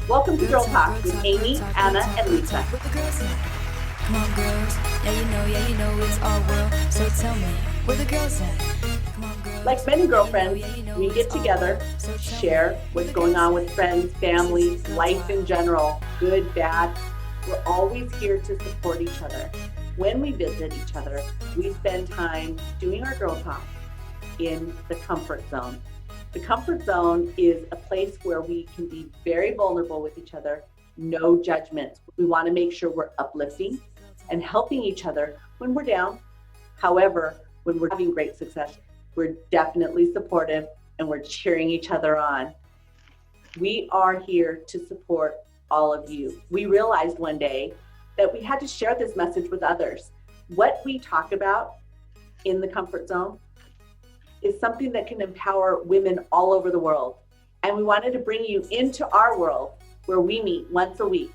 Welcome to Girl Talk with Amy, Anna, and Lisa. With the girls now. Come on, girls. Yeah, you know it's our world. So tell me, where the girls at? Come on, girls. Like many Yeah, girlfriends, you know we it's get our world. together, So tell me, share where what's the going girls on at? with friends, This is family, Girl life Talk. in general, good, bad. We're always here to support each other. When we visit each other, we spend time doing our girl talk in the comfort zone. The comfort zone is a place where we can be very vulnerable with each other, no judgments. We want to make sure we're uplifting and helping each other when we're down. However, when we're having great success, we're definitely supportive and we're cheering each other on. We are here to support all of you. We realized one day that we had to share this message with others. What we talk about in the comfort zone is something that can empower women all over the world. And we wanted to bring you into our world where we meet once a week.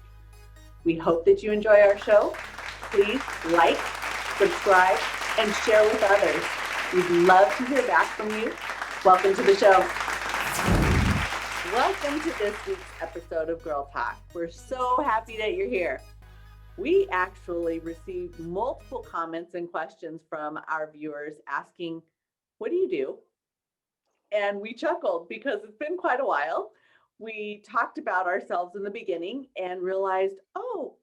We hope that you enjoy our show. Please like, subscribe, and share with others. We'd love to hear back from you. Welcome to the show. Welcome to this week's episode of Girl Talk. We're so happy that you're here. We actually received multiple comments and questions from our viewers asking, what do you do? And we chuckled because it's been quite a while. We talked about ourselves in the beginning and realized, oh,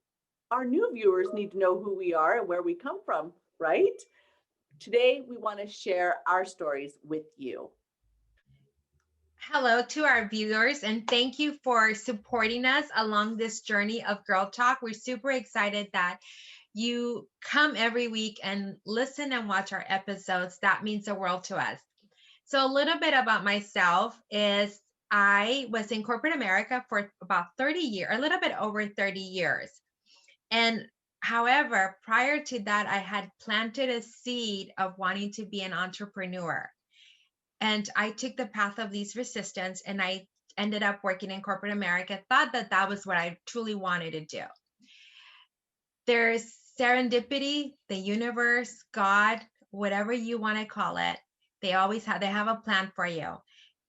our new viewers need to know who we are and where we come from, right? Today, we want to share our stories with you. Hello to our viewers, and thank you for supporting us along this journey of Girl Talk. We're super excited that you come every week and listen and watch our episodes. That means the world to us. So, a little bit about myself is I was in corporate America for about 30 years, a little bit over 30 years. And however, prior to that, I had planted a seed of wanting to be an entrepreneur. And I took the path of least resistance and I ended up working in corporate America. Thought that that was what I truly wanted to do. There's serendipity, the universe, God, whatever you want to call it. They have a plan for you.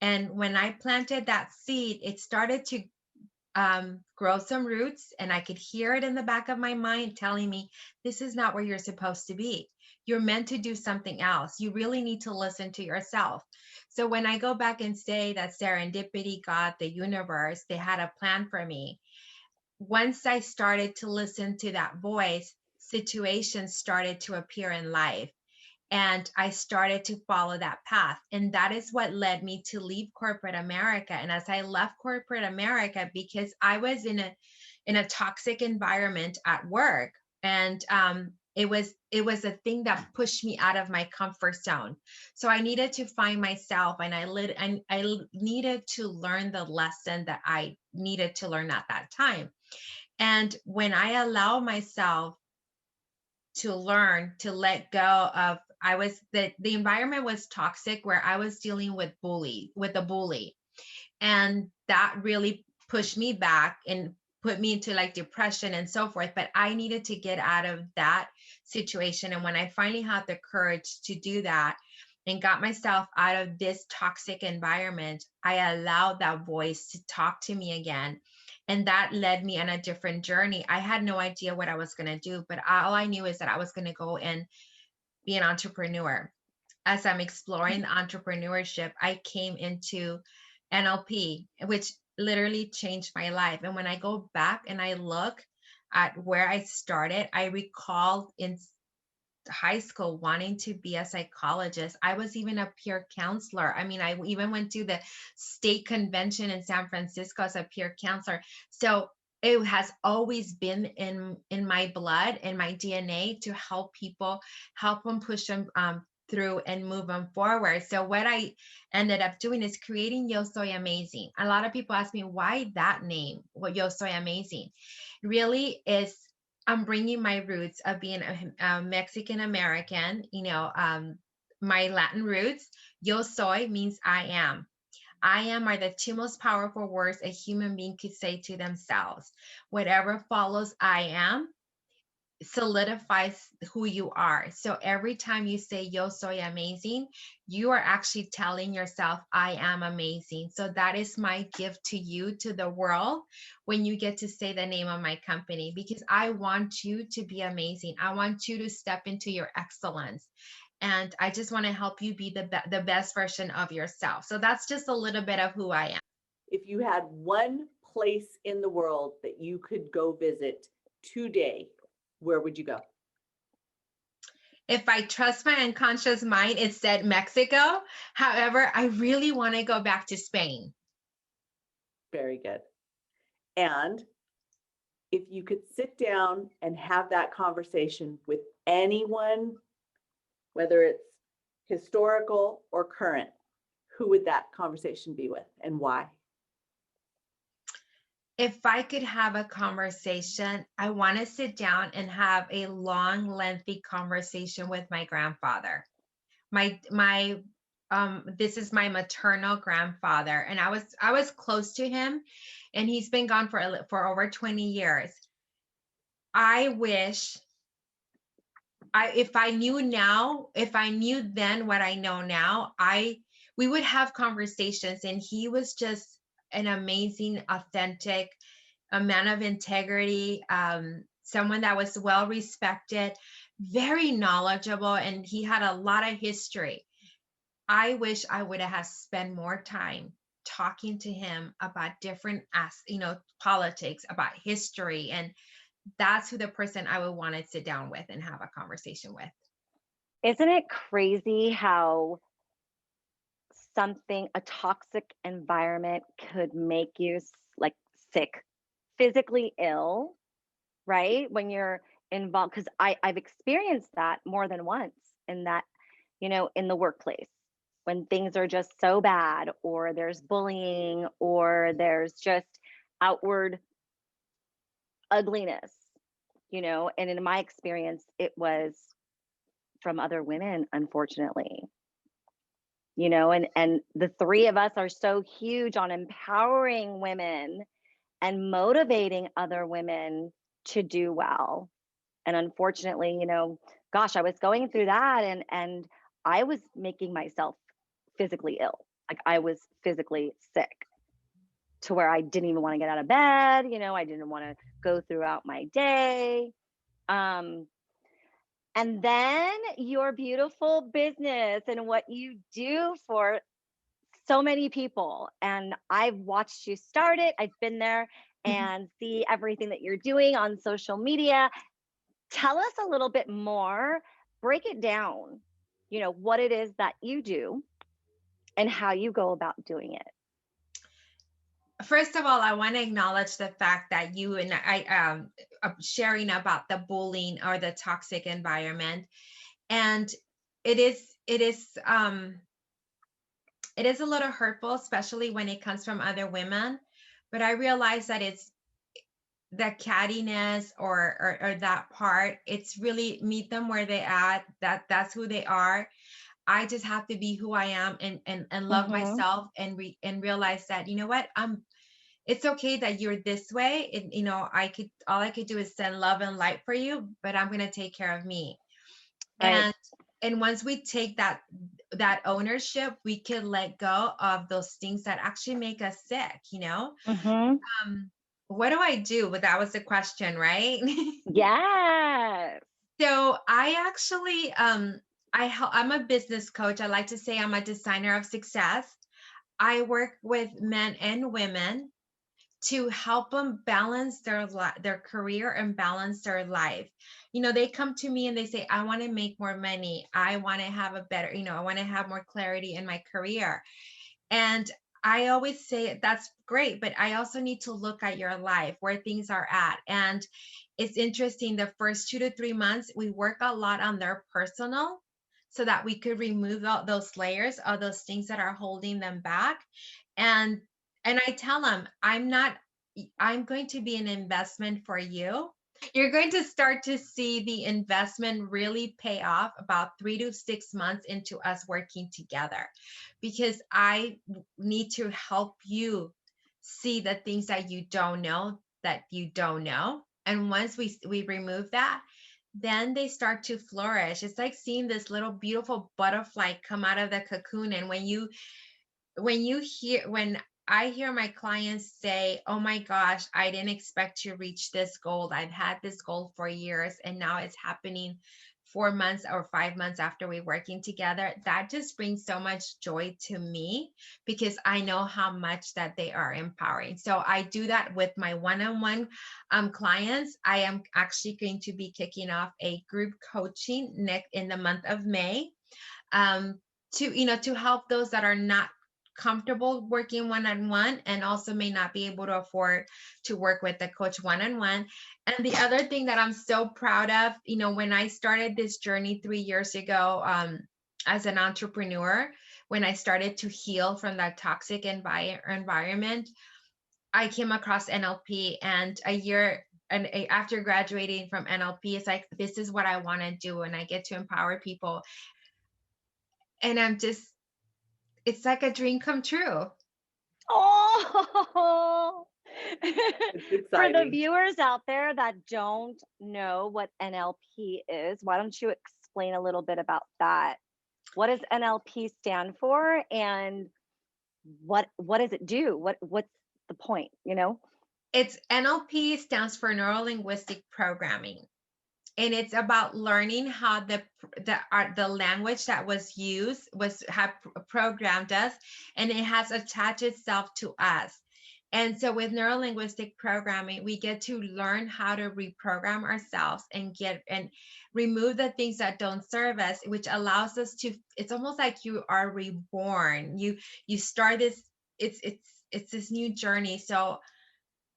And when I planted that seed, it started to grow some roots, and I could hear it in the back of my mind telling me, this is not where you're supposed to be. You're meant to do something else. You really need to listen to yourself. So when I go back and say that serendipity, God, the universe, they had a plan for me, once I started to listen to that voice, situations started to appear in life. And I started to follow that path. And that is what led me to leave corporate America. And as I left corporate America, because I was in a toxic environment at work, and it was a thing that pushed me out of my comfort zone. So I needed to find myself, and I needed to learn the lesson that I needed to learn at that time. And when I allow myself to learn to let go of, the environment was toxic, where I was dealing with a bully, and that really pushed me back and put me into like depression and so forth. But I needed to get out of that situation, and when I finally had the courage to do that and got myself out of this toxic environment, I allowed that voice to talk to me again. And that led me on a different journey. I had no idea what I was going to do, but all I knew is that I was going to go and be an entrepreneur. As I'm exploring entrepreneurship, I came into NLP, which literally changed my life. And when I go back and I look at where I started, I recall in high school wanting to be a psychologist. I was even a peer counselor. I mean, I even went to the state convention in San Francisco as a peer counselor. So it has always been in my blood, in my DNA, to help people, help them push them through and move them forward. So what I ended up doing is creating Yo Soy Amazing. A lot of people ask me, why that name? What Yo Soy Amazing really is. I'm bringing my roots of being a Mexican American, my Latin roots. Yo soy means I am. I am are the two most powerful words a human being could say to themselves. Whatever follows I am solidifies who you are. So every time you say yo soy amazing, you are actually telling yourself I am amazing. So that is my gift to you, to the world, when you get to say the name of my company, because I want you to be amazing. I want you to step into your excellence. And I just want to help you be the best version of yourself. So that's just a little bit of who I am. If you had one place in the world that you could go visit today, where would you go? If I trust my unconscious mind, it said Mexico. However, I really want to go back to Spain. Very good. And if you could sit down and have that conversation with anyone, whether it's historical or current, who would that conversation be with and why? If I could have a conversation, I want to sit down and have a long, lengthy conversation with my grandfather. My this is my maternal grandfather, and I was close to him, and he's been gone for over 20 years. I wish if I knew now, if I knew then what I know now, we would have conversations, and he was just an amazing, authentic, a man of integrity, someone that was well respected, very knowledgeable, and he had a lot of history. I wish I would have spent more time talking to him about different politics, about history, and that's who the person I would want to sit down with and have a conversation with. Isn't it crazy how a toxic environment could make you like sick, physically ill, right? When you're involved, because I've experienced that more than once in that, in the workplace, when things are just so bad, or there's bullying, or there's just outward ugliness, and in my experience, it was from other women, unfortunately. And the three of us are so huge on empowering women and motivating other women to do well. And unfortunately, gosh, I was going through that, and I was making myself physically ill. Like, I was physically sick to where I didn't even want to get out of bed. I didn't want to go throughout my day. And then your beautiful business and what you do for so many people. And I've watched you start it. I've been there and see everything that you're doing on social media. Tell us a little bit more, break it down, what it is that you do and how you go about doing it. First of all, I want to acknowledge the fact that you and I sharing about the bullying or the toxic environment, and it is a little hurtful, especially when it comes from other women. But I realize that it's the cattiness or that part. It's really meet them where they at. That's who they are. I just have to be who I am and love myself and realize that, you know what, it's okay that you're this way. And, all I could do is send love and light for you, but I'm going to take care of me. Right. And once we take that ownership, we can let go of those things that actually make us sick, What do I do? But that was the question, right? Yes. So I actually, I'm a business coach. I like to say I'm a designer of success. I work with men and women to help them balance their career and balance their life. They come to me and they say, I want to make more money. I want to have a better, I want to have more clarity in my career. And I always say that's great, but I also need to look at your life, where things are at. And it's interesting, the first 2 to 3 months, we work a lot on their personal so that we could remove all those layers of those things that are holding them back. And I tell them, I'm going to be an investment for you. You're going to start to see the investment really pay off about 3 to 6 months into us working together, because I need to help you see the things that you don't know. And once we remove that, then they start to flourish. It's like seeing this little beautiful butterfly come out of the cocoon. And when I hear my clients say, "Oh my gosh, I didn't expect to reach this goal. I've had this goal for years and now it's happening 4 months or 5 months after we're working together," that just brings so much joy to me because I know how much that they are empowering. So I do that with my one-on-one clients. I am actually going to be kicking off a group coaching next in the month of May, to help those that are not comfortable working one-on-one and also may not be able to afford to work with the coach one-on-one. And the other thing that I'm so proud of, when I started this journey 3 years ago, as an entrepreneur, when I started to heal from that toxic environment, I came across NLP, and after graduating from NLP, it's like, this is what I want to do, and I get to empower people. And it's like a dream come true. Oh, It's for the exciting. viewers out there that don't know what NLP is, why don't you explain a little bit about that? What does NLP stand for, and what does it do? What's the point? It's NLP stands for neuro linguistic programming. And it's about learning how the language that was used have programmed us, and it has attached itself to us. And so with neurolinguistic programming, we get to learn how to reprogram ourselves and remove the things that don't serve us, which allows us to, it's almost like you are reborn. You start this, it's this new journey. So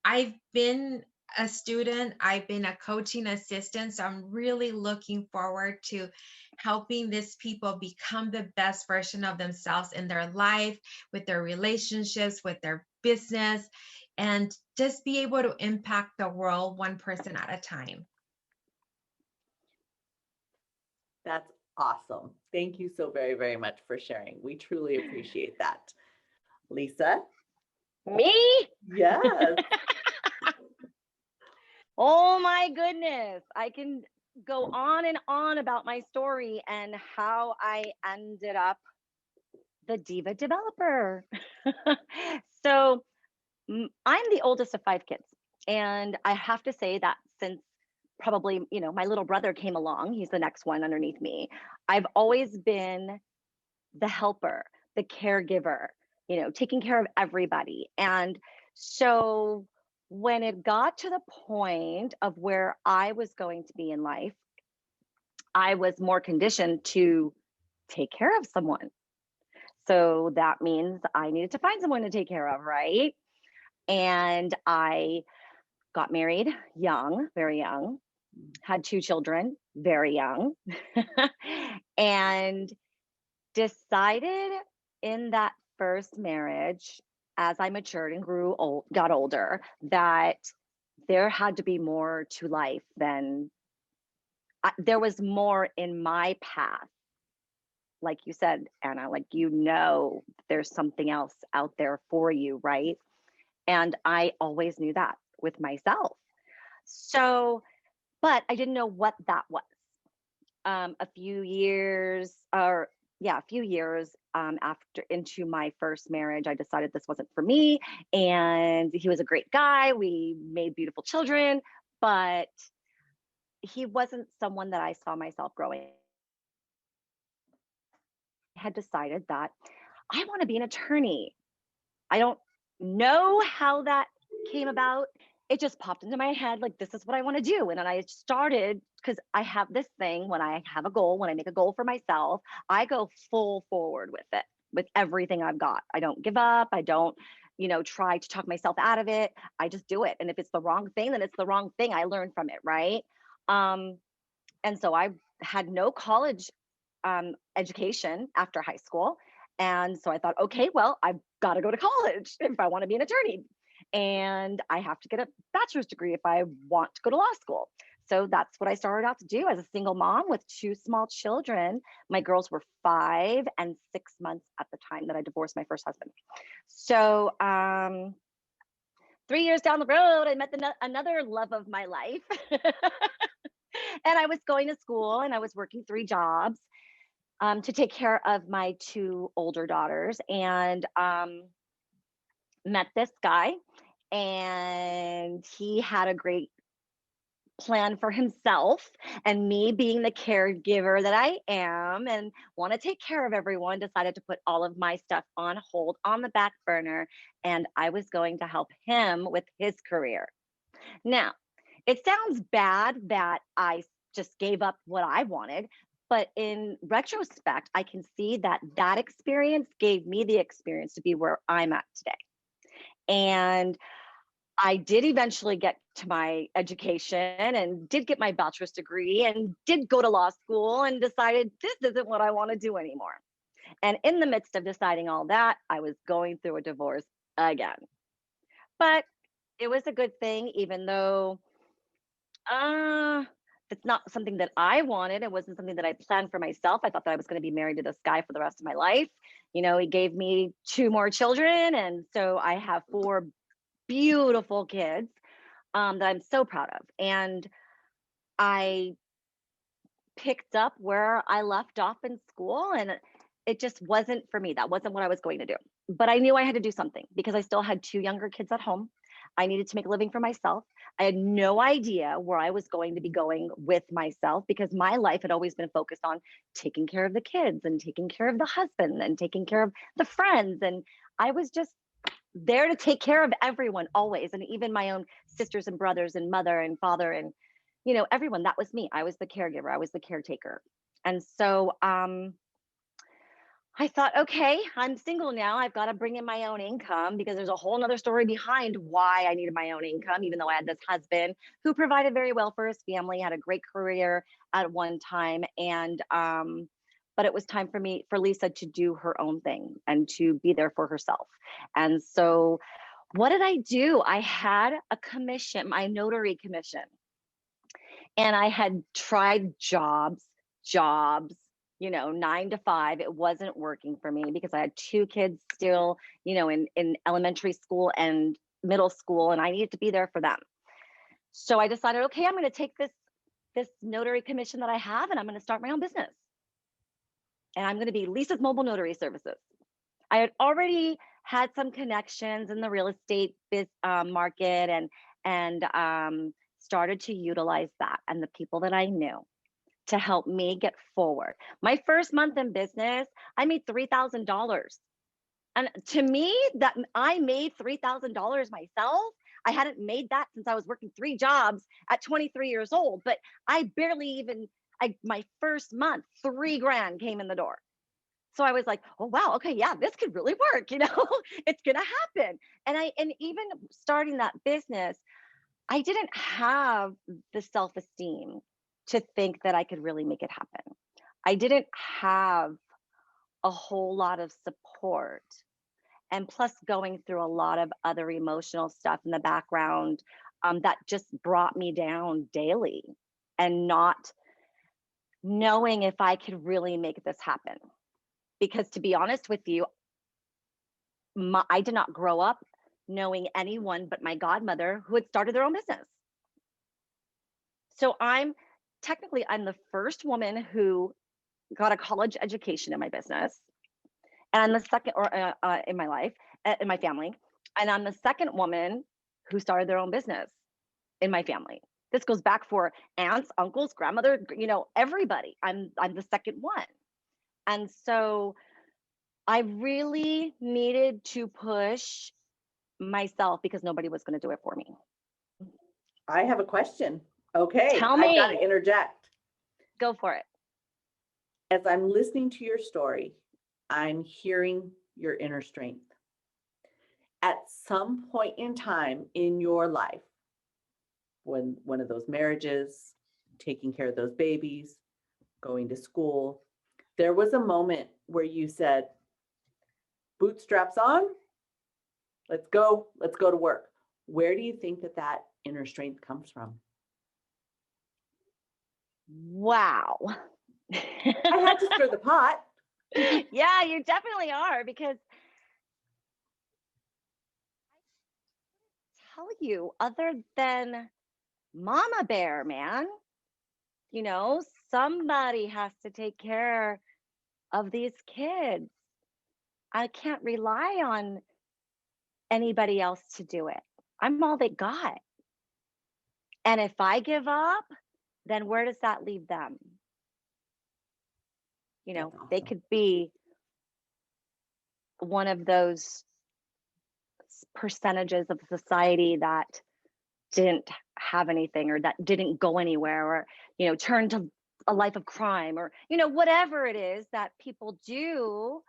I've been a student, I've been a coaching assistant, so I'm really looking forward to helping these people become the best version of themselves in their life, with their relationships, with their business, and just be able to impact the world one person at a time. That's awesome. Thank you so very, very much for sharing. We truly appreciate that. Lisa? Me? Yes. Oh my goodness. I can go on and on about my story and how I ended up the diva developer. So I'm the oldest of 5 kids. And I have to say that since probably, my little brother came along, he's the next one underneath me, I've always been the helper, the caregiver, taking care of everybody. And so when it got to the point of where I was going to be in life, I was more conditioned to take care of someone. So that means I needed to find someone to take care of, right? And I got married young, very young, had 2 children, very young, and decided in that first marriage, as I matured and got older, that there had to be more to life than there was more in my path. Like you said, Anna, there's something else out there for you, right? And I always knew that with myself. So, but I didn't know what that was. A few years after into my first marriage, I decided this wasn't for me. And he was a great guy. We made beautiful children, but he wasn't someone that I saw myself growing. I had decided that I want to be an attorney. I don't know how that came about. It just popped into my head, like, this is what I want to do. And then I started, because I have this thing, when I have a goal, when I make a goal for myself, I go full forward with it, with everything I've got. I don't give up. I don't, try to talk myself out of it. I just do it. And if it's the wrong thing, then it's the wrong thing. I learn from it, right? And so I had no college education after high school. And so I thought, okay, well, I've got to go to college if I want to be an attorney. And I have to get a bachelor's degree if I want to go to law school. So that's what I started out to do as a single mom with 2 small children. My girls were 5 and 6 months at the time that I divorced my first husband. So 3 years down the road, I met another love of my life. And I was going to school and I was working 3 jobs to take care of my 2 older daughters, and met this guy, and he had a great plan for himself, and me being the caregiver that I am and want to take care of everyone, decided to put all of my stuff on hold on the back burner, and I was going to help him with his career. Now, it sounds bad that I just gave up what I wanted, but in retrospect, I can see that that experience gave me the experience to be where I'm at today. And I did eventually get to my education and did get my bachelor's degree and did go to law school and decided this isn't what I want to do anymore. And in the midst of deciding all that, I was going through a divorce again. But it was a good thing, even though uh, it's not something that I wanted. It wasn't something that I planned for myself. I thought that I was going to be married to this guy for the rest of my life. You know, he gave me 2 more children. And so I have 4 beautiful kids that I'm so proud of. And I picked up where I left off in school, and it just wasn't for me. That wasn't what I was going to do. But I knew I had to do something because I still had 2 younger kids at home. I needed to make a living for myself. I had no idea where I was going to be going with myself because my life had always been focused on taking care of the kids and taking care of the husband and taking care of the friends. And I was just there to take care of everyone always, and even my own sisters and brothers and mother and father and everyone. That was me. I was the caregiver. I was the caretaker. And so I thought, okay, I'm single now. I've got to bring in my own income because there's a whole nother story behind why I needed my own income, even though I had this husband who provided very well for his family, had a great career at one time. And but it was time for Lisa to do her own thing and to be there for herself. And so what did I do? I had a commission, my notary commission. And I had tried jobs, 9 to 5. It wasn't working for me because I had 2 kids still, in elementary school and middle school, and I needed to be there for them. So I decided, okay, I'm going to take this notary commission that I have, and I'm going to start my own business. And I'm going to be Lisa's Mobile Notary Services. I had already had some connections in the real estate market, and started to utilize that and the people that I knew to help me get forward. My first month in business, I made $3,000. And to me, that I made $3,000 myself. I hadn't made that since I was working 3 jobs at 23 years old, but I barely even, my first month, 3 grand came in the door. So I was like, oh, wow, okay, yeah, this could really work. It's going to happen. And even starting that business, I didn't have the self-esteem to think that I could really make it happen. I didn't have a whole lot of support. And plus going through a lot of other emotional stuff in the background that just brought me down daily, and not knowing if I could really make this happen. Because to be honest with you, I did not grow up knowing anyone but my godmother who had started their own business. So I'm the first woman who got a college education in my business, and I'm the second, or in my life, in my family, and I'm the second woman who started their own business in my family. This goes back for aunts, uncles, grandmother, everybody. I'm the second one, and so I really needed to push myself because nobody was going to do it for me. I have a question. Okay, Tell I've got me. to interject. Go for it. As I'm listening to your story, I'm hearing your inner strength. At some point in time in your life, when one of those marriages, taking care of those babies, going to school, there was a moment where you said, bootstraps on, let's go to work. Where do you think that inner strength comes from? Wow. I had to stir the pot. Yeah, you definitely are, because I tell you, other than Mama Bear, man, You know, somebody has to take care of these kids. I can't rely on anybody else to do it. I'm all they got. And if I give up, then where does that leave them? You That's know, they awesome. could be one of those percentages of society that didn't have anything, or that didn't go anywhere, or, you know, turn to a life of crime, or, you know, whatever it is that people do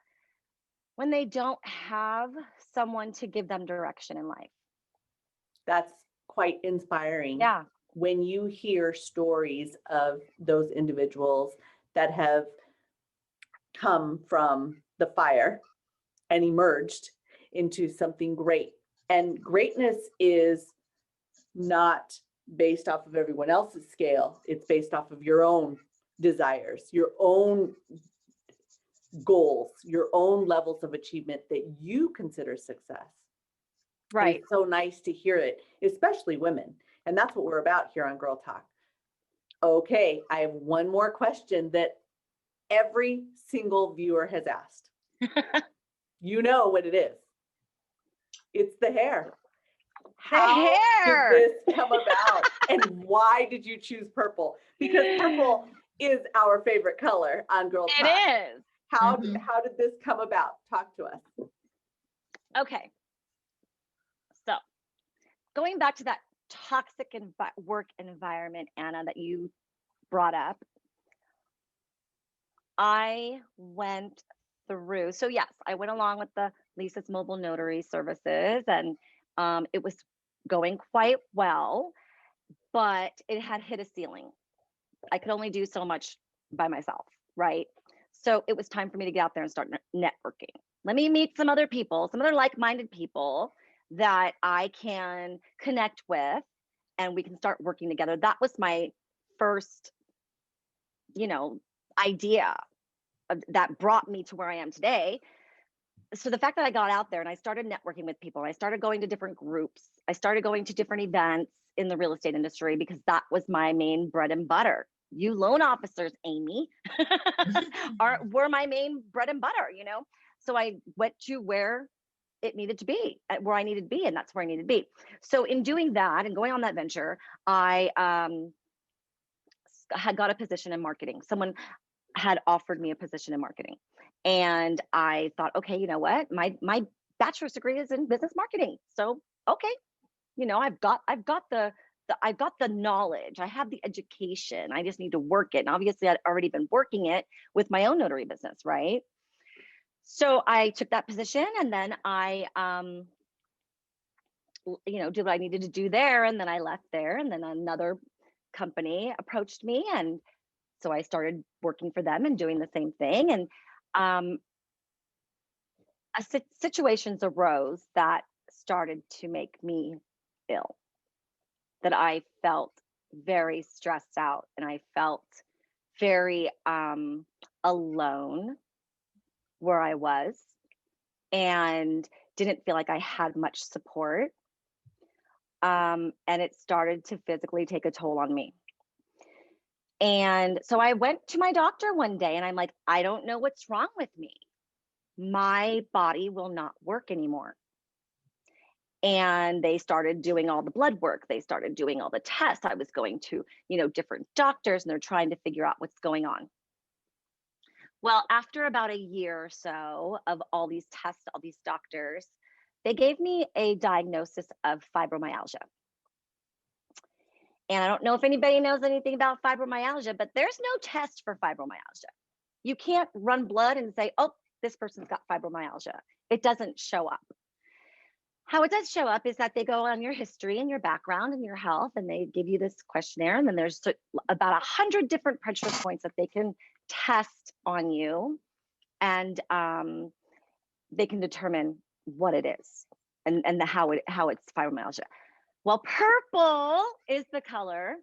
when they don't have someone to give them direction in life. That's quite inspiring. Yeah. When you hear stories of those individuals that have come from the fire and emerged into something great. And greatness is not based off of everyone else's scale. It's based off of your own desires, your own goals, your own levels of achievement that you consider success. And Right. it's so nice to hear it, especially women. And that's what we're about here on Girl Talk. Okay, I have one more question that every single viewer has asked. You know what it is. It's the hair. The How did hair. this come about? And why did you choose purple? Because purple is our favorite color on Girl It Talk. is. How Mhm. did this come about? Talk to us. Okay. So going back to that toxic work environment, Anna, that you brought up, I went through. So yes, I went along with the Lisa's mobile notary services, and it was going quite well, but it had hit a ceiling. I could only do so much by myself, right? So it was time for me to get out there and start networking. Let me meet some other people, some other like-minded people that I can connect with, and we can start working together. That was my first, you know, idea that brought me to where I am today. So the fact that I got out there and I started networking with people, I started going to different groups, I started going to different events in the real estate industry, because that was my main bread and butter. You loan officers, Amy, were my main bread and butter, you know? So I went to where it needed to be, where I needed to be, and that's where I needed to be. So in doing that and going on that venture, I had got a position in marketing. Someone had offered me a position in marketing. And I thought, okay, you know what? My bachelor's degree is in business marketing. So, okay, you know, I've got the knowledge. I have the education. I just need to work it. And obviously I'd already been working it with my own notary business, right? So I took that position, and then I you know, did what I needed to do there, and then I left there, and then another company approached me, and so I started working for them and doing the same thing. And um, situations arose that started to make me ill, that I felt very stressed out, and I felt very alone where I was, and didn't feel like I had much support. And it started to physically take a toll on me. And so I went to my doctor one day, and I'm like, I don't know what's wrong with me. My body will not work anymore. And they started doing all the blood work. They started doing all the tests. I was going to, you know, different doctors, and they're trying to figure out what's going on. Well, after about a year or so of all these tests, all these doctors, they gave me a diagnosis of fibromyalgia. And I don't know if anybody knows anything about fibromyalgia, but there's no test for fibromyalgia. You can't run blood and say, oh, this person's got fibromyalgia. It doesn't show up. How it does show up is that they go on your history and your background and your health, and they give you this questionnaire, and then there's about 100 different pressure points that they can test on you, and they can determine what it is, and how it's fibromyalgia. Well, purple is the color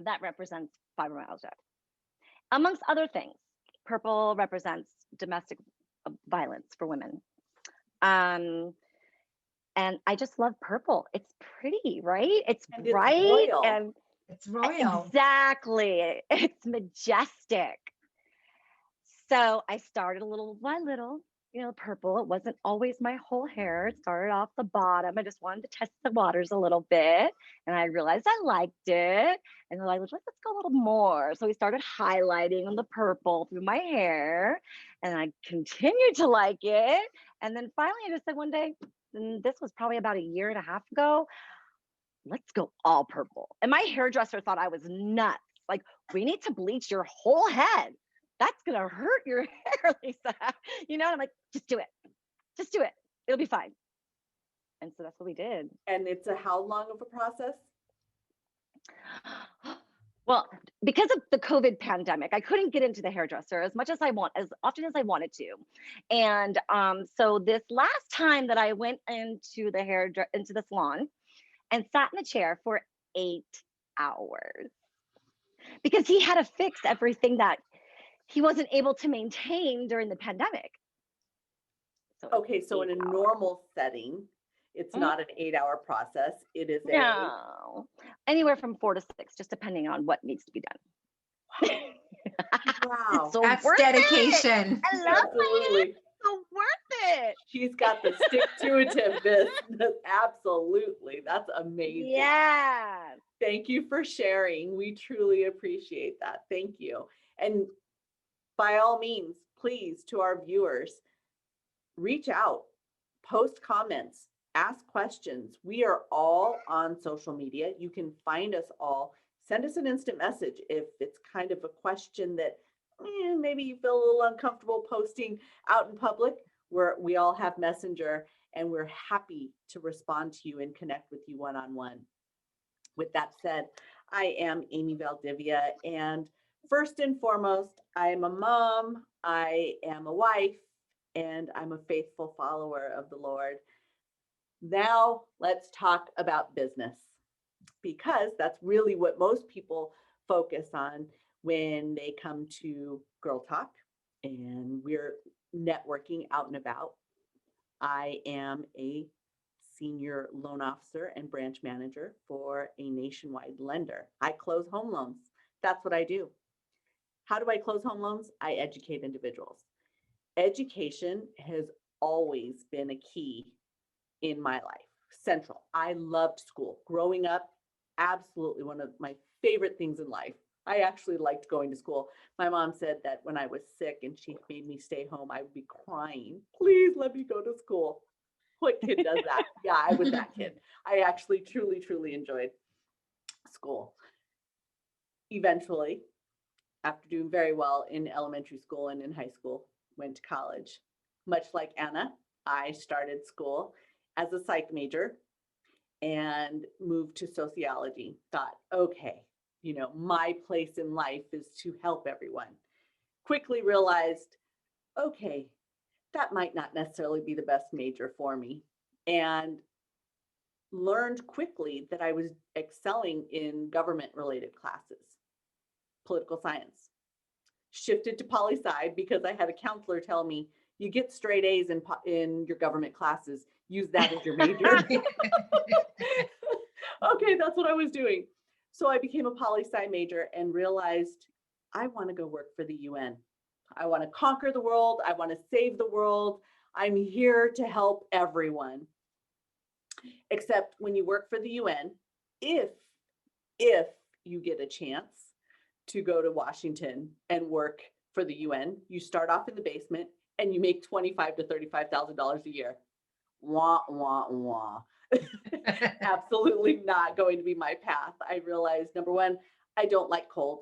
that represents fibromyalgia. Amongst other things, purple represents domestic violence for women. And I just love purple. It's pretty, right? It's And it's bright, royal. and It's royal. Exactly. It's majestic. So I started little by little, purple. It wasn't always my whole hair. It started off the bottom. I just wanted to test the waters a little bit. And I realized I liked it. And then I was like, let's go a little more. So we started highlighting on the purple through my hair. And I continued to like it. And then finally I just said one day, and this was probably about a year and a half ago, let's go all purple. And my hairdresser thought I was nuts. Like, we need to bleach your whole head. That's going to hurt your hair, Lisa. And I'm like, just do it. Just do it. It'll be fine. And so that's what we did. And it's how long of a process? Well, because of the COVID pandemic, I couldn't get into the hairdresser as often as I wanted to. And so this last time that I went into the salon and sat in the chair for 8 hours because he had to fix everything that he wasn't able to maintain during the pandemic. Okay, so in a normal setting, it's not an 8-hour process. It is anywhere from 4 to 6, just depending on what needs to be done. Wow, so that's dedication. I love it. So worth it. She's got the stick-to-itiveness. Absolutely, that's amazing. Yeah. Thank you for sharing. We truly appreciate that. Thank you. And by all means, please, to our viewers, reach out, post comments, ask questions. We are all on social media. You can find us all. Send us an instant message if it's kind of a question that maybe you feel a little uncomfortable posting out in public. We all have Messenger, and we're happy to respond to you and connect with you one-on-one. With that said, I am Amy Valdivia, and first and foremost, I am a mom, I am a wife, and I'm a faithful follower of the Lord. Now let's talk about business, because that's really what most people focus on when they come to Girl Talk and we're networking out and about. I am a senior loan officer and branch manager for a nationwide lender. I close home loans. That's what I do. How do I close home loans? I educate individuals. Education has always been a key in my life, central. I loved school. Growing up, absolutely one of my favorite things in life. I actually liked going to school. My mom said that when I was sick and she made me stay home, I would be crying, please let me go to school. What kid does that? Yeah, I was that kid. I actually truly, truly enjoyed school. Eventually, after doing very well in elementary school and in high school, went to college. Much like Anna, I started school as a psych major and moved to sociology. Thought, okay, my place in life is to help everyone. Quickly realized, okay, that might not necessarily be the best major for me. And learned quickly that I was excelling in government-related classes, political science. Shifted to poli-sci because I had a counselor tell me, you get straight A's in your government classes. Use that as your major. Okay, that's what I was doing. So I became a poli-sci major and realized I want to go work for the UN. I want to conquer the world. I want to save the world. I'm here to help everyone. Except when you work for the UN, if you get a chance to go to Washington and work for the UN, you start off in the basement and you make $25,000 to $35,000 a year. Wah, wah, wah. Absolutely not going to be my path. I realized, number one, I don't like cold.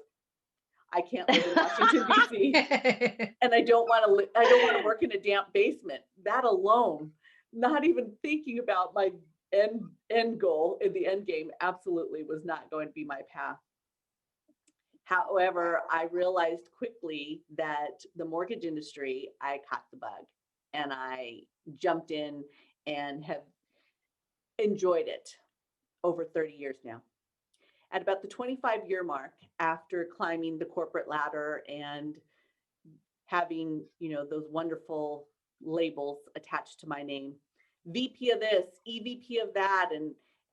I can't live in Washington, D.C. And I don't want to work in a damp basement. That alone, not even thinking about my end goal in the end game, absolutely was not going to be my path. However, I realized quickly that the mortgage industry, I caught the bug and I jumped in and have enjoyed it over 30 years now. At about the 25-year mark, after climbing the corporate ladder and having, those wonderful labels attached to my name, VP of this, EVP of that,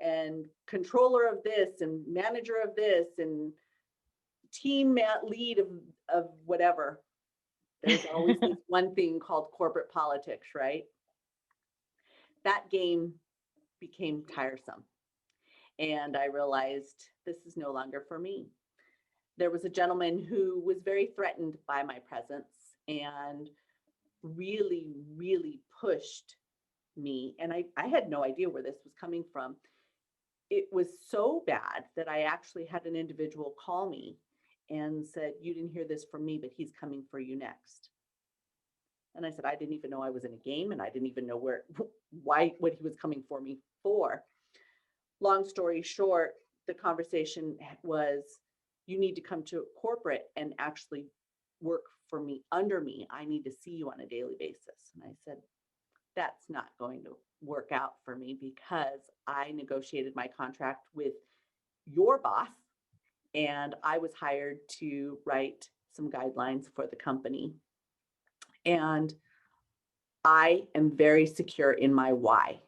and controller of this and manager of this and team lead of whatever. There's always this one thing called corporate politics, right? That game became tiresome. And I realized this is no longer for me. There was a gentleman who was very threatened by my presence and really, really pushed me. And I had no idea where this was coming from. It was so bad that I actually had an individual call me and said, "You didn't hear this from me, but he's coming for you next." And I said, "I didn't even know I was in a game, and I didn't even know what he was coming for me for." Long story short, the conversation was, "You need to come to corporate and actually work for me, under me. I need to see you on a daily basis." And I said, "That's not going to work out for me because I negotiated my contract with your boss and I was hired to write some guidelines for the company. And I am very secure in my why.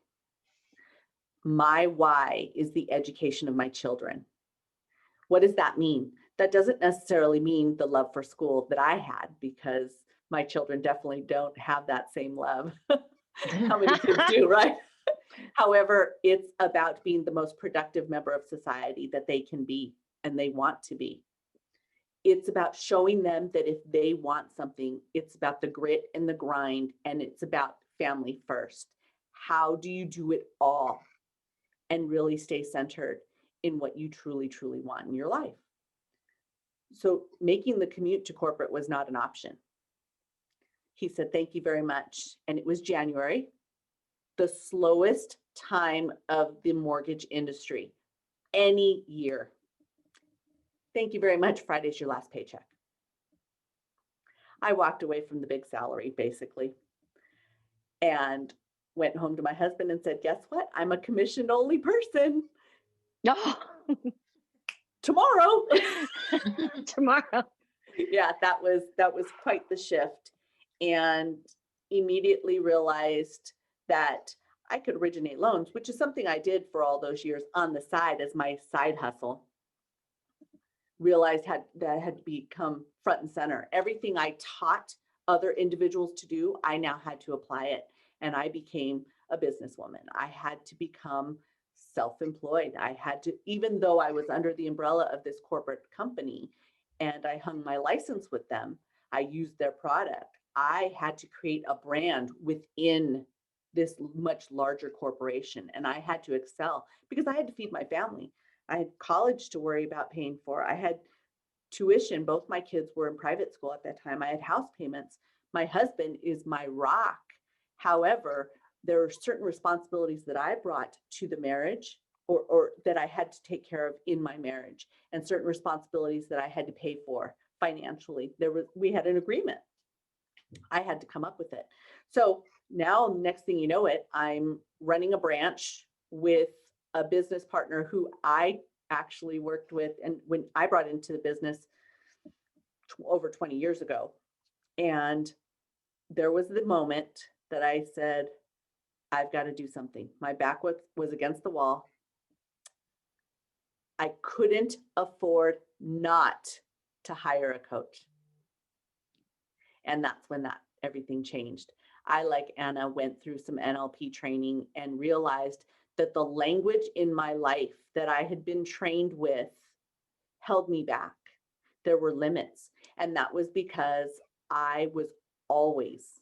My why is the education of my children." What does that mean? That doesn't necessarily mean the love for school that I had, because my children definitely don't have that same love. How many kids do, right? However, it's about being the most productive member of society that they can be and they want to be. It's about showing them that if they want something, it's about the grit and the grind, and it's about family first. How do you do it all and really stay centered in what you truly, truly want in your life? So making the commute to corporate was not an option. He said, "Thank you very much." And it was January, the slowest time of the mortgage industry any year. "Thank you very much. Friday's your last paycheck." I walked away from the big salary, basically, and went home to my husband and said, "Guess what? I'm a commission only person. Oh, Tomorrow." tomorrow. Yeah, that was quite the shift, and immediately realized that I could originate loans, which is something I did for all those years on the side as my side hustle. Realized that had to become front and center. Everything I taught other individuals to do, I now had to apply it. And I became a businesswoman. I had to become self-employed. I had to, even though I was under the umbrella of this corporate company and I hung my license with them, I used their product. I had to create a brand within this much larger corporation, and I had to excel because I had to feed my family. I had college to worry about paying for. I had tuition. Both my kids were in private school at that time. I had house payments. My husband is my rock. However, there are certain responsibilities that I brought to the marriage, or that I had to take care of in my marriage, and certain responsibilities that I had to pay for financially. We had an agreement. I had to come up with it. So now, next thing you know it, I'm running a branch with a business partner who I actually worked with, and when I brought into the business over 20 years ago. And there was the moment that I said, "I've got to do something." My back was against the wall. I couldn't afford not to hire a coach. And that's when everything changed. I, like Anna, went through some NLP training and realized that the language in my life that I had been trained with held me back. There were limits. And that was because I was always,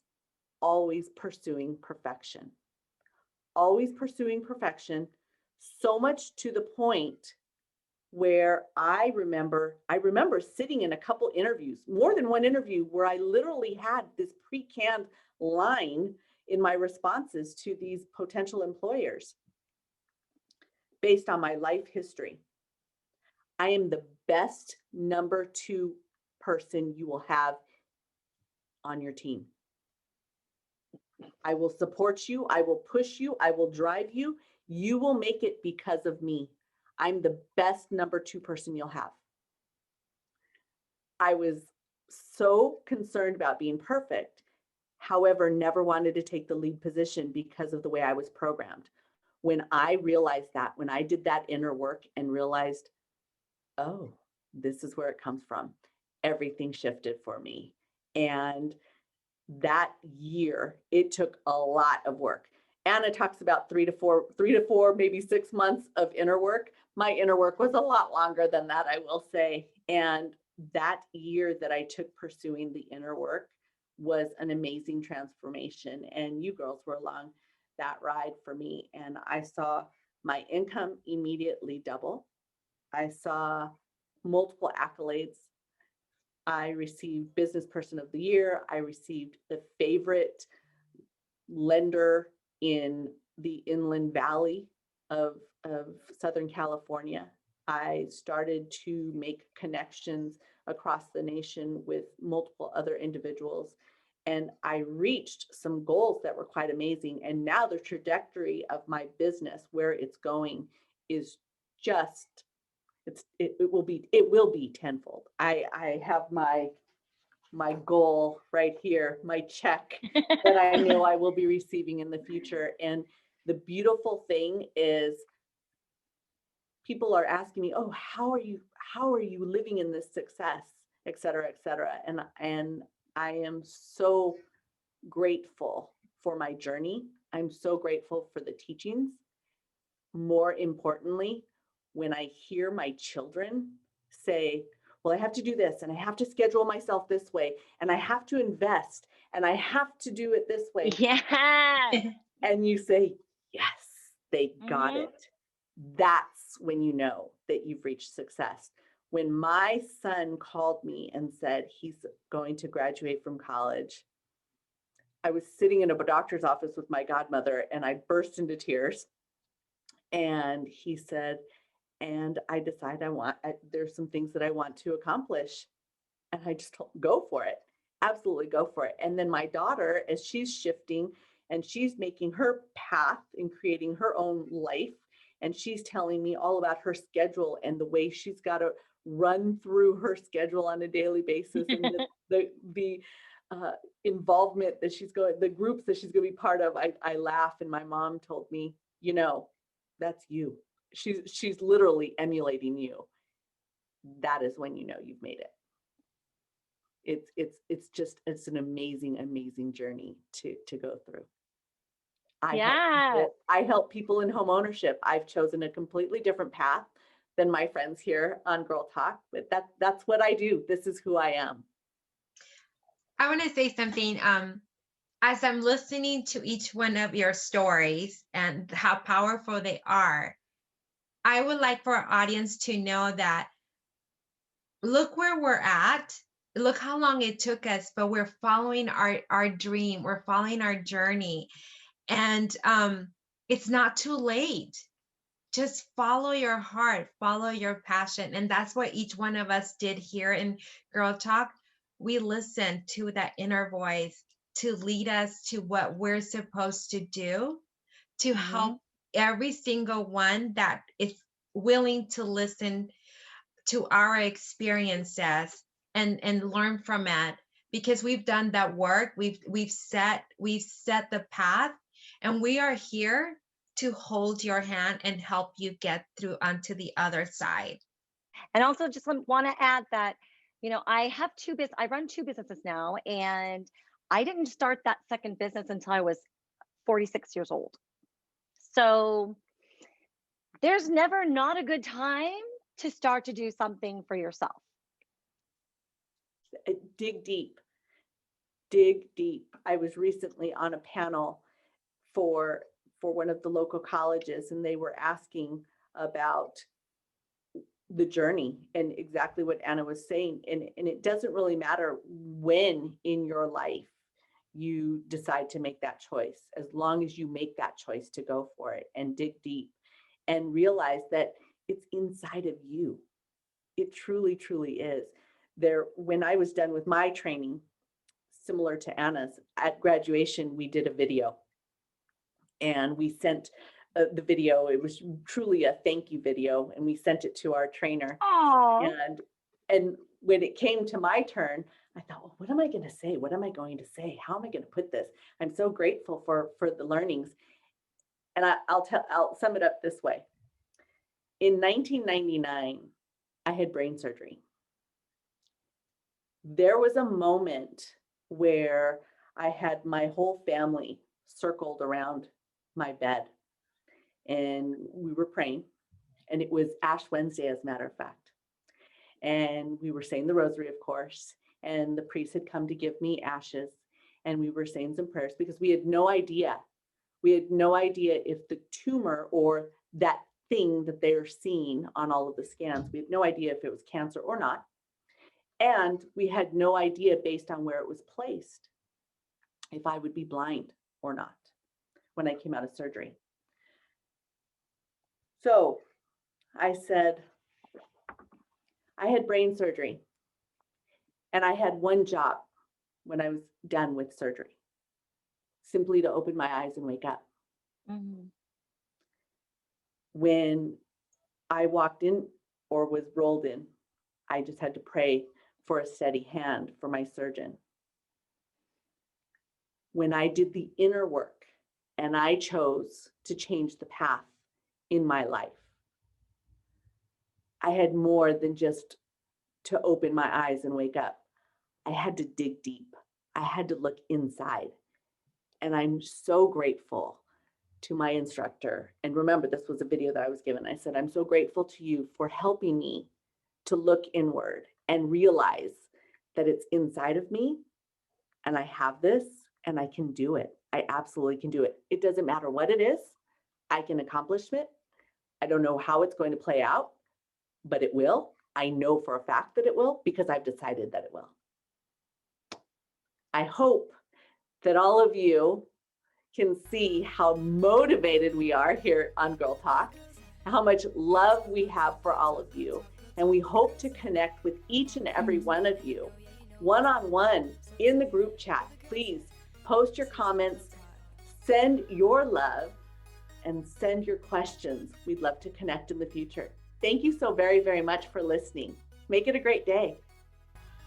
always pursuing perfection. Always pursuing perfection, so much to the point where I remember sitting in a couple interviews, more than one interview, where I literally had this pre-canned line in my responses to these potential employers based on my life history. I am the best number 2 person you will have on your team. I will support you. I will push you. I will drive you. You will make it because of me. I'm the best number 2 person you'll have. I was so concerned about being perfect, however, never wanted to take the lead position because of the way I was programmed. When I realized that, when I did that inner work and realized, oh, this is where it comes from, everything shifted for me. And that year, it took a lot of work. Anna talks about 3 to 4, maybe 6 months of inner work. My inner work was a lot longer than that, I will say. And that year that I took pursuing the inner work was an amazing transformation. And you girls were along that ride for me. And I saw my income immediately double. I saw multiple accolades. I received Business Person of the Year. I received the favorite lender in the Inland Valley of Southern California. I started to make connections across the nation with multiple other individuals. And I reached some goals that were quite amazing. And now the trajectory of my business, where it's going, is just it will be tenfold. I have my goal right here, my check that I know I will be receiving in the future. And the beautiful thing is people are asking me, oh, how are you living in this success, et cetera, et cetera. And I am so grateful for my journey. I'm so grateful for the teachings. More importantly, when I hear my children say, well, I have to do this and I have to schedule myself this way and I have to invest and I have to do it this way. Yeah. And you say, yes, they got it. That's when you know that you've reached success. When my son called me and said he's going to graduate from college, I was sitting in a doctor's office with my godmother and I burst into tears. And he said, and I decide there's some things that I want to accomplish. And I just told, go for it. Absolutely go for it. And then my daughter, as she's shifting and she's making her path and creating her own life, and she's telling me all about her schedule and the way she's got to run through her schedule on a daily basis and the involvement that the groups that she's going to be part of. I laugh, and my mom told me, that's you. She's literally emulating you. That is when you know you've made it. It's an amazing journey to go through. I help people in home ownership. I've chosen a completely different path than my friends here on Girl Talk, but that's what I do. This is who I am. I want to say something. As I'm listening to each one of your stories and how powerful they are, I would like for our audience to know that look where we're at. Look how long it took us, but we're following our dream. We're following our journey. And it's not too late. Just follow your heart, follow your passion. And that's what each one of us did here in Girl Talk. We listened to that inner voice to lead us to what we're supposed to do, to help every single one that is willing to listen to our experiences and learn from it, because we've done that work. We've set the path, and we are here to hold your hand and help you get through onto the other side. And also just want to add that, I run two businesses now, and I didn't start that second business until I was 46 years old. So there's never not a good time to start to do something for yourself. Dig deep. I was recently on a panel for one of the local colleges, and they were asking about the journey and exactly what Anna was saying. And it doesn't really matter when in your life you decide to make that choice, as long as you make that choice to go for it and dig deep and realize that it's inside of you. It truly is. When I was done with my training, similar to Anna's, at graduation, we did a video. And we sent the video. It was truly a thank you video, and we sent it to our trainer. Aww. And when it came to my turn, I thought, well, what am I going to say? What am I going to say? How am I going to put this? I'm so grateful for the learnings. And I'll sum it up this way. In 1999, I had brain surgery. There was a moment where I had my whole family circled around my bed, and we were praying, and it was Ash Wednesday, as a matter of fact. And we were saying the rosary, of course, and the priest had come to give me ashes, and we were saying some prayers because we had no idea. We had no idea if the tumor or that thing that they're seeing on all of the scans, we had no idea if it was cancer or not. And we had no idea, based on where it was placed, if I would be blind or not when I came out of surgery. So I said, I had brain surgery, and I had one job when I was done with surgery, simply to open my eyes and wake up. Mhm. When I walked in or was rolled in, I just had to pray for a steady hand for my surgeon. When I did the inner work and I chose to change the path in my life, I had more than just to open my eyes and wake up. I had to dig deep. I had to look inside. And I'm so grateful to my instructor. And remember, this was a video that I was given. I said, I'm so grateful to you for helping me to look inward and realize that it's inside of me, and I have this, and I can do it. I absolutely can do it. It doesn't matter what it is. I can accomplish it. I don't know how it's going to play out, but it will. I know for a fact that it will, because I've decided that it will. I hope that all of you can see how motivated we are here on Girl Talk, how much love we have for all of you. And we hope to connect with each and every one of you one-on-one in the group chat. Please post your comments, send your love, and send your questions. We'd love to connect in the future. Thank you so very, very much for listening. Make it a great day.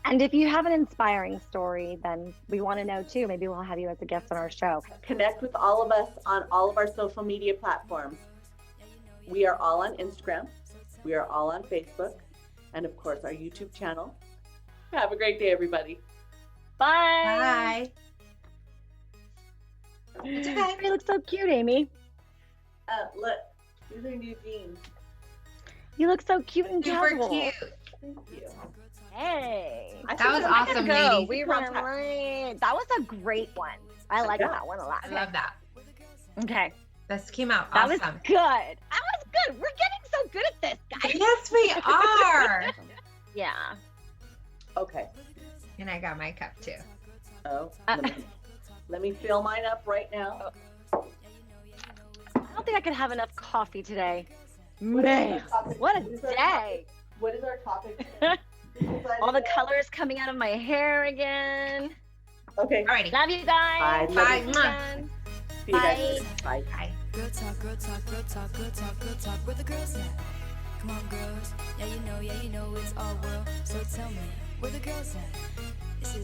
And if you have an inspiring story, then we want to know too. Maybe we'll have you as a guest on our show. Connect with all of us on all of our social media platforms. We are all on Instagram. We are all on Facebook. And of course, our YouTube channel. Have a great day, everybody. Bye. Bye. It's okay. You look so cute, Amy. Look, these are new jeans. You look so cute and Super casual. cute. Thank you. Hey. That was awesome, Go. ladies. We ran late. That was a great one. I like that one a lot. I love that. Okay. This came out That awesome. was good. That was good. We're getting so good at this, guys. Yes, we are. Yeah. Okay. And I got my cup too. Oh, let me fill mine up right now. I don't think I could have enough coffee today. What is Man, our topic? what a What is our day. What is our topic? All the colors coming out of my hair again. Okay. Alrighty. Love you guys. Bye. Bye. Love you Mwah. guys. See you guys. Bye. Bye. Girl talk, girl talk, girl talk, girl talk, girl talk. Where the girls at? Come on, girls. Yeah, you know it's our world. So tell me, where the girls at? This is